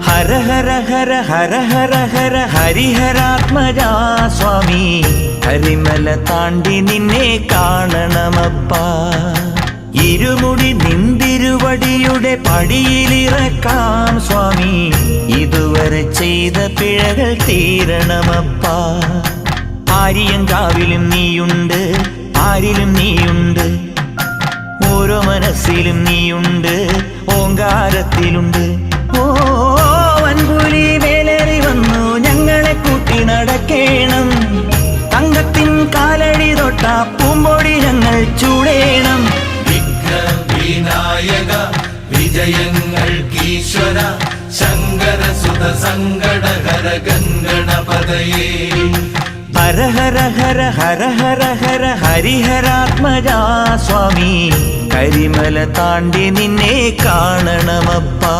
ഹര ഹര ഹര ഹര ഹര ഹര ഹരിഹരാത്മജാ സ്വാമി, കരിമല താണ്ടി നിന്നെ കാണണമപ്പാ. ഇരുമുടി നിന്തിരുവടിയുടെ പടിയിലിറക്കാം സ്വാമി, ഇതുവരെ ചെയ്ത പിഴകൾ തീരണമപ്പാ. ആര്യങ്കാവിലും നീയുണ്ട്, ആരിലും നീയുണ്ട്, ഓരോ മനസ്സിലും നീയുണ്ട്, ഓങ്കാരത്തിലുണ്ട്. ഓ വൻപുലി വേലേറി വന്നു ഞങ്ങളെ കൂട്ടി നടക്കേണം, തങ്കത്തിൻ കാലടി തൊട്ട പൂമ്പൊടി ഞങ്ങൾ ചൂടേണം. വിനായക വിജയങ്ങൾക്കീശ്വര ശങ്കര സുത സങ്കടഹര ഗംഗണപതയേ. ഹര ഹര ഹര ഹര ഹര ഹര ഹരിഹരാത്മജാ സ്വാമി, കരിമല താണ്ടി നിന്നെ കാണണമപ്പാ.